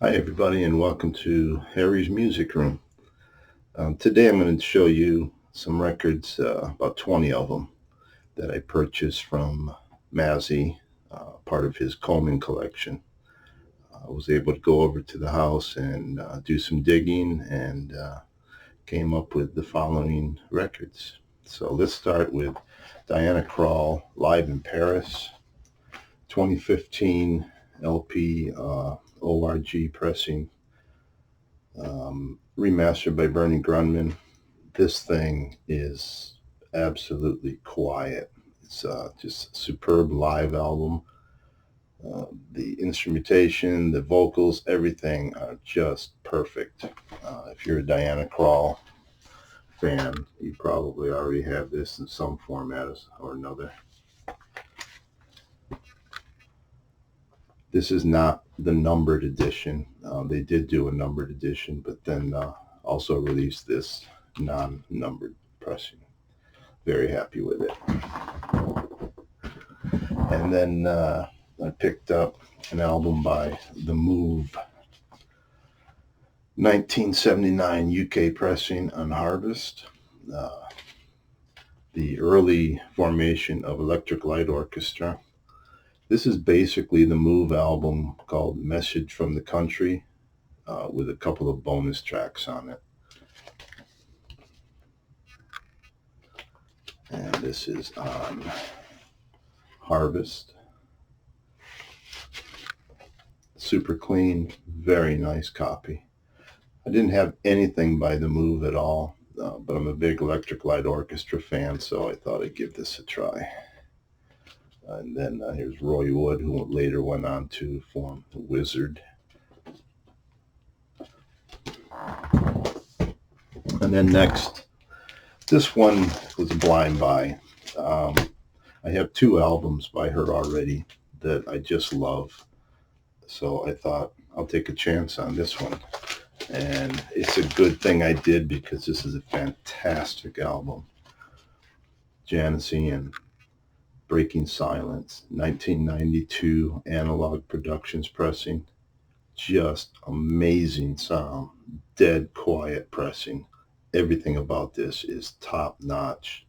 Hi, everybody, and welcome to Harry's Music Room. Today I'm going to show you some records, about 20 of them, that I purchased from Mazzy, part of his Coleman Collection. I was able to go over to the house and do some digging and came up with the following records. So let's start with Diana Krall, Live in Paris, 2015 LP ORG pressing. Remastered by Bernie Grundman. This thing is absolutely quiet. It's just a superb live album. The instrumentation, the vocals, everything are just perfect. If you're a Diana Krall fan, you probably already have this in some format or another. This is not the numbered edition. They did do a numbered edition, but then also released this non-numbered pressing. Very happy with it. And then I picked up an album by The Move, 1979 UK pressing on Harvest. The early formation of Electric Light Orchestra. This is basically the Move album called Message from the Country, with a couple of bonus tracks on it. And this is on Harvest. Super clean, very nice copy. I didn't have anything by The Move at all, but I'm a big Electric Light Orchestra fan, so I thought I'd give this a try. And then here's Roy Wood, who later went on to form The Wizard. And then next, this one was a blind buy. I have two albums by her already that I just love, so I thought I'll take a chance on this one. And it's a good thing I did, because this is a fantastic album. Janis and Breaking Silence, 1992 Analog Productions pressing. Just amazing sound, dead quiet pressing. Everything about this is top notch.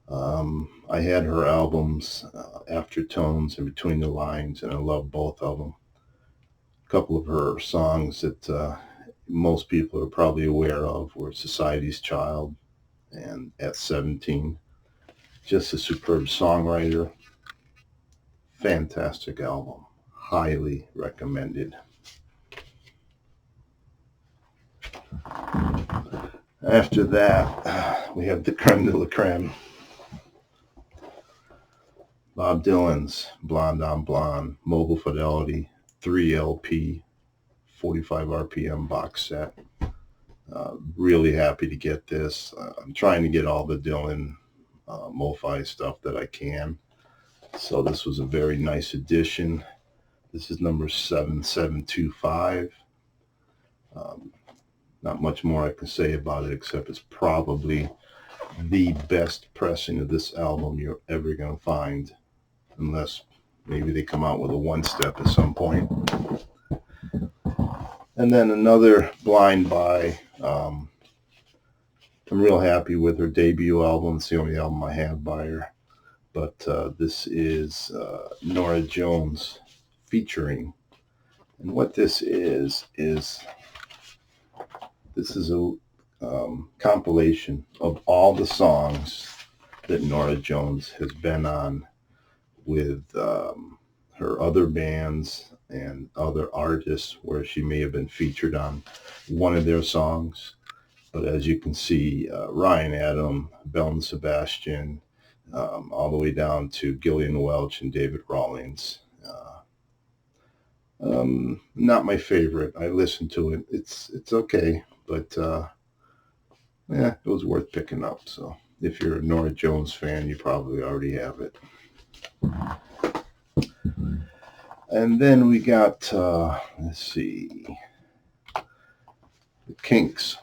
I had her albums, Aftertones and Between the Lines, and I love both of them. A couple of her songs that most people are probably aware of were Society's Child and At 17. Just a superb songwriter. Fantastic album. Highly recommended. After that, we have the creme de la creme. Bob Dylan's Blonde on Blonde, Mobile Fidelity, 3 LP, 45 RPM box set. Really happy to get this. I'm trying to get all the Dylan MoFi stuff that I can. So this was a very nice addition. This is number 7725. Not much more I can say about it, except it's probably the best pressing of this album you're ever going to find, unless maybe they come out with a one-step at some point. And then another blind buy. I'm real happy with her debut album. It's the only album I have by her. But this is Norah Jones featuring. And what this is a compilation of all the songs that Norah Jones has been on with her other bands and other artists, where she may have been featured on one of their songs. But as you can see, Ryan Adam, Belle and Sebastian, all the way down to Gillian Welch and David Rawlings. Not my favorite. I listened to it. It's okay, but it was worth picking up. So if you're a Norah Jones fan, you probably already have it. And then we got, let's see, the Kinks,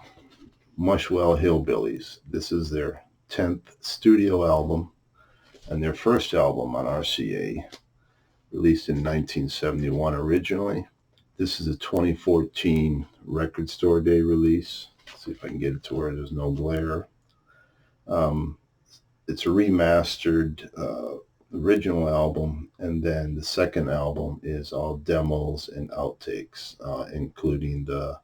Mushwell Hillbillies. This is their 10th studio album and their first album on RCA, released in 1971 originally. This is a 2014 Record Store Day release. Let's see if I can get it to where there's no glare. It's a remastered original album, and then the second album is all demos and outtakes, including the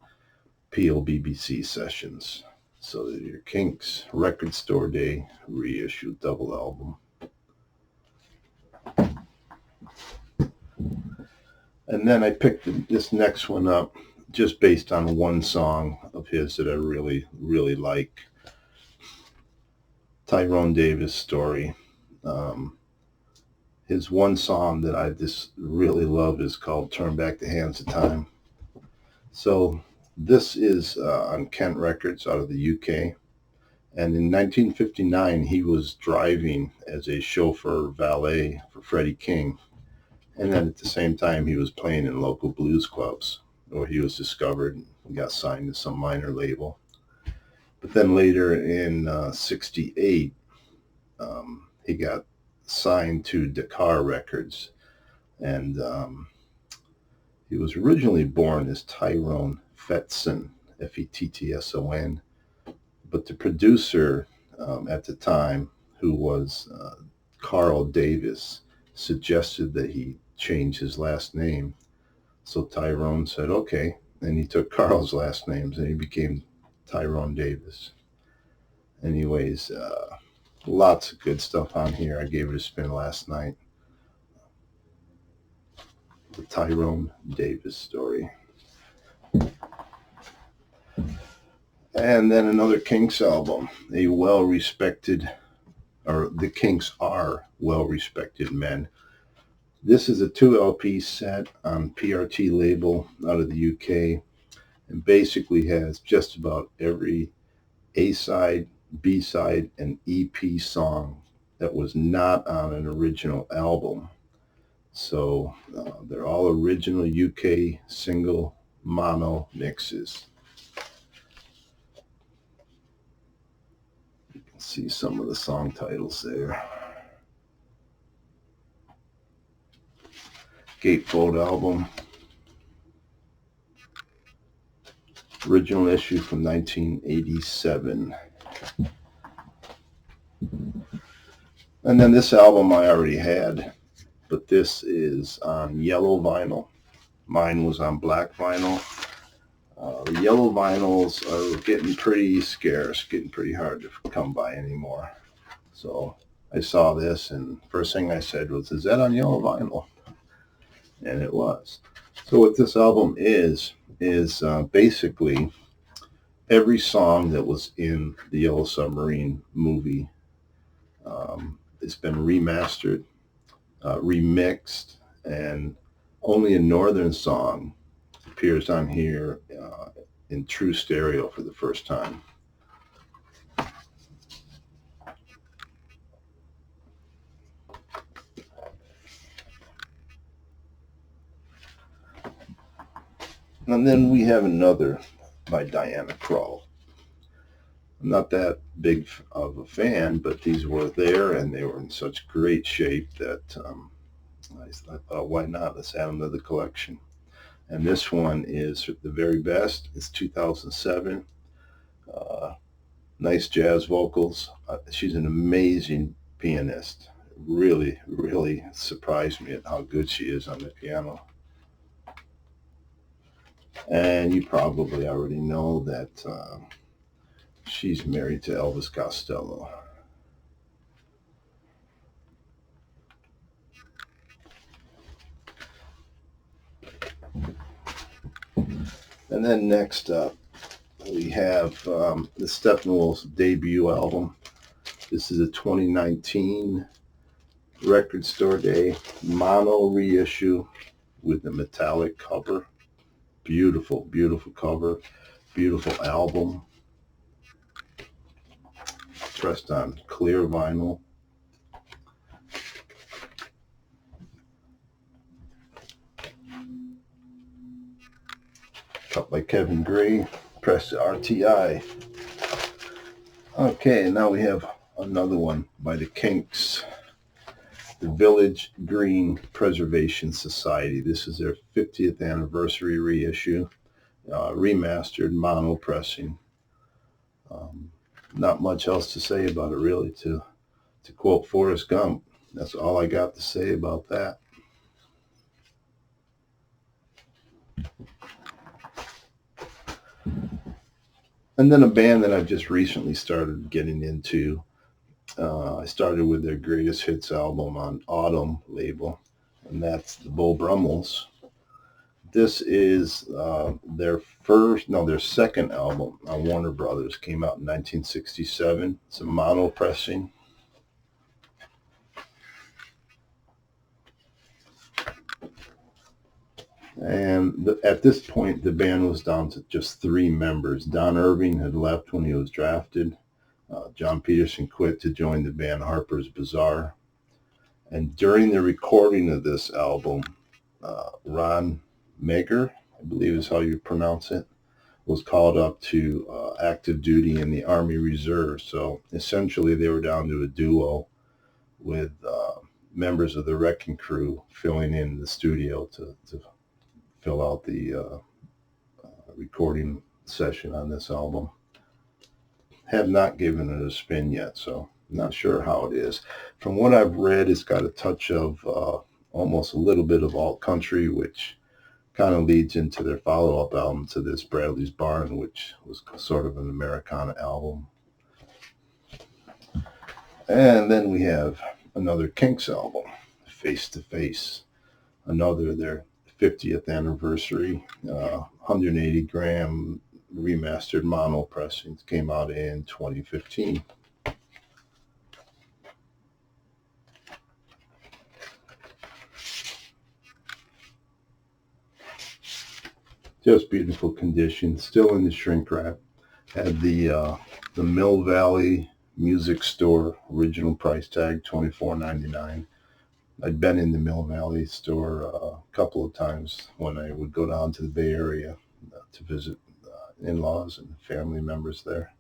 POBBC sessions. So your Kinks Record Store Day reissue double album. And then I picked this next one up just based on one song of his that I really, really like. Tyrone Davis Story. His one song that I just really love is called Turn Back the Hands of Time. So this is on Kent Records out of the UK. And in 1959, he was driving as a chauffeur valet for Freddie King. And then at the same time, he was playing in local blues clubs, where he was discovered and got signed to some minor label. But then later in 68, he got signed to Dakar Records. And he was originally born as Tyrone Fetson, Fettson. But the producer at the time, who was Carl Davis, suggested that he change his last name. So Tyrone said, okay. And he took Carl's last names and he became Tyrone Davis. Anyways, lots of good stuff on here. I gave it a spin last night. The Tyrone Davis Story. And then another Kinks album, a well-respected, or the Kinks are well-respected men. This is a 2 LP set on PRT label out of the UK, and basically has just about every A-side, B-side, and EP song that was not on an original album. So they're all original UK single mono mixes. You can see some of the song titles there. Gatefold album. Original issue from 1987. And then this album I already had, but this is on yellow vinyl. Mine was on black vinyl. The yellow vinyls are getting pretty scarce, getting pretty hard to come by anymore. So I saw this, and first thing I said was, is that on yellow vinyl? And it was. So what this album is basically every song that was in the Yellow Submarine movie. It's been remastered, remixed, and only a northern song appears on here in true stereo for the first time. And then we have another by Diana Krall. I'm not that big of a fan, but these were there and they were in such great shape that I thought, why not? Let's add them to the collection. And this one is the very best. It's 2007. Nice jazz vocals. She's an amazing pianist. Really, really surprised me at how good she is on the piano. And you probably already know that she's married to Elvis Costello. And then next up, we have the Steppenwolf's debut album. This is a 2019 Record Store Day mono reissue with the metallic cover. Beautiful, beautiful cover. Beautiful album. Pressed on clear vinyl. Cut by Kevin Gray. Pressed RTI. Okay, now we have another one by the Kinks. the Village Green Preservation Society. This is their 50th anniversary reissue, remastered mono pressing. Not much else to say about it, really. To quote Forrest Gump, that's all I got to say about that. And then a band that I've just recently started getting into. I started with their Greatest Hits album on Autumn label, and that's the Beau Brummels. This is their second album on Warner Brothers. Came out in 1967. It's a mono pressing. And at this point, the band was down to just 3 members. Don Irving had left when he was drafted. John Peterson quit to join the band Harper's Bazaar. And during the recording of this album, Ron Meagher, I believe is how you pronounce it, was called up to active duty in the Army Reserve. So essentially they were down to a duo with members of the Wrecking Crew filling in the studio to fill out the recording session on this album. Have not given it a spin yet, so not sure how it is. From what I've read, it's got a touch of almost a little bit of alt country, which kind of leads into their follow-up album to this, Bradley's Barn, which was sort of an Americana album. And then we have another Kinks album, Face to Face, another their 50th anniversary, 180 gram remastered mono pressings, came out in 2015. Just beautiful condition, still in the shrink wrap. Had the Mill Valley Music Store original price tag, $24.99. I'd been in the Mill Valley store a couple of times when I would go down to the Bay Area to visit in-laws and family members there.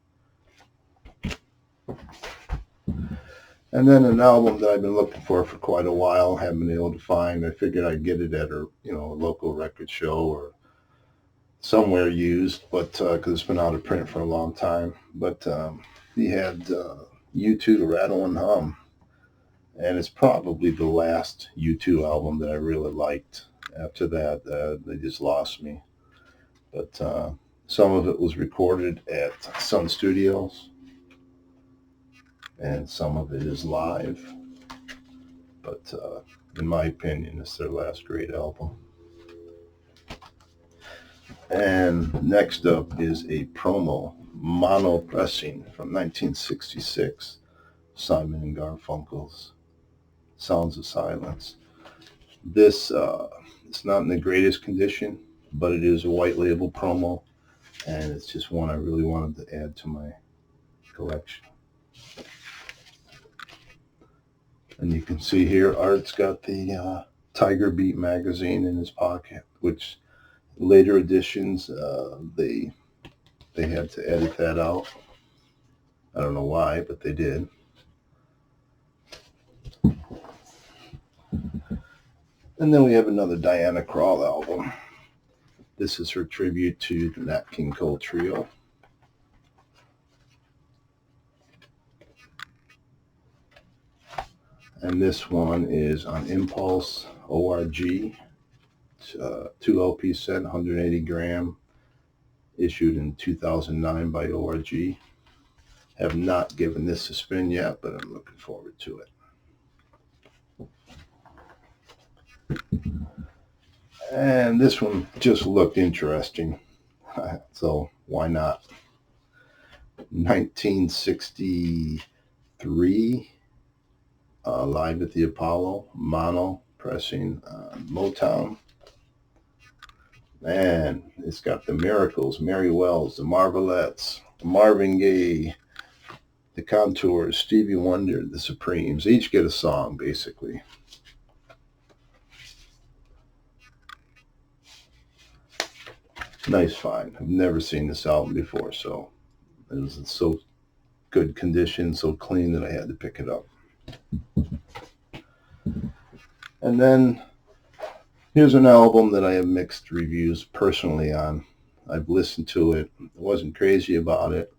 And then an album that I've been looking for quite a while, haven't been able to find. I figured I'd get it at a local record show or somewhere used, but because it's been out of print for a long time. But he had U2 Rattle and Hum, and it's probably the last U2 album that I really liked. After that, they just lost me. But some of it was recorded at Sun Studios, and some of it is live. But in my opinion, it's their last great album. And next up is a promo mono pressing from 1966, Simon Garfunkel's Sounds of Silence. This it's not in the greatest condition, but it is a white label promo, and it's just one I really wanted to add to my collection. And you can see here, Art's got the Tiger Beat magazine in his pocket, which later editions they had to edit that out. I don't know why, but they did. And then we have another Diana Krall album. This is her tribute to the Nat King Cole Trio. And this one is on Impulse ORG. 2 LP set, 180 gram, issued in 2009 by ORG. Have not given this a spin yet, but I'm looking forward to it. And this one just looked interesting, so why not? 1963, Live at the Apollo, mono pressing Motown. And it's got the Miracles, Mary Wells, the Marvelettes, Marvin Gaye, the Contours, Stevie Wonder, the Supremes. Each get a song, basically. Nice find. I've never seen this album before, so it was in so good condition, so clean that I had to pick it up. And then here's an album that I have mixed reviews personally on. I've listened to it. I wasn't crazy about it,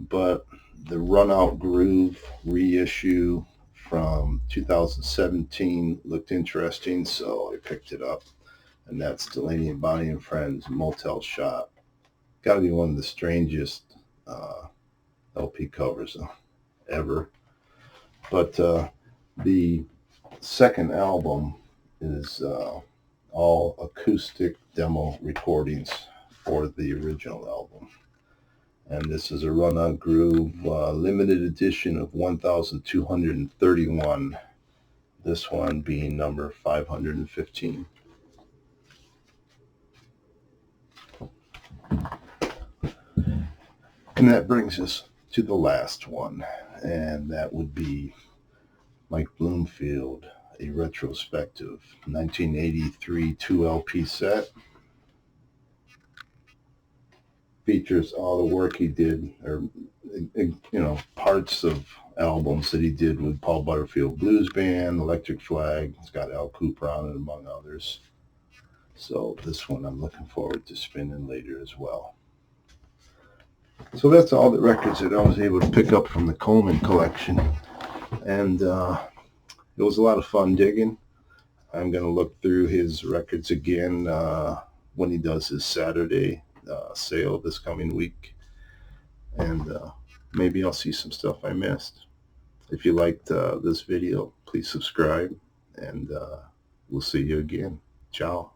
but the Run Out Groove reissue from 2017 looked interesting, so I picked it up. And that's Delaney and Bonnie and Friends, Motel Shop. Got to be one of the strangest LP covers ever. But the second album is all acoustic demo recordings for the original album. And this is a Run On Groove limited edition of 1,231. This one being number 515. And that brings us to the last one, and that would be Mike Bloomfield, a retrospective 1983 2 LP set. Features all the work he did, or parts of albums that he did with Paul Butterfield Blues Band, Electric Flag. It's got Al Cooper on it, among others. So this one I'm looking forward to spinning later as well. So that's all the records that I was able to pick up from the Coleman Collection. And it was a lot of fun digging. I'm going to look through his records again when he does his Saturday sale this coming week. And maybe I'll see some stuff I missed. If you liked this video, please subscribe. And we'll see you again. Ciao.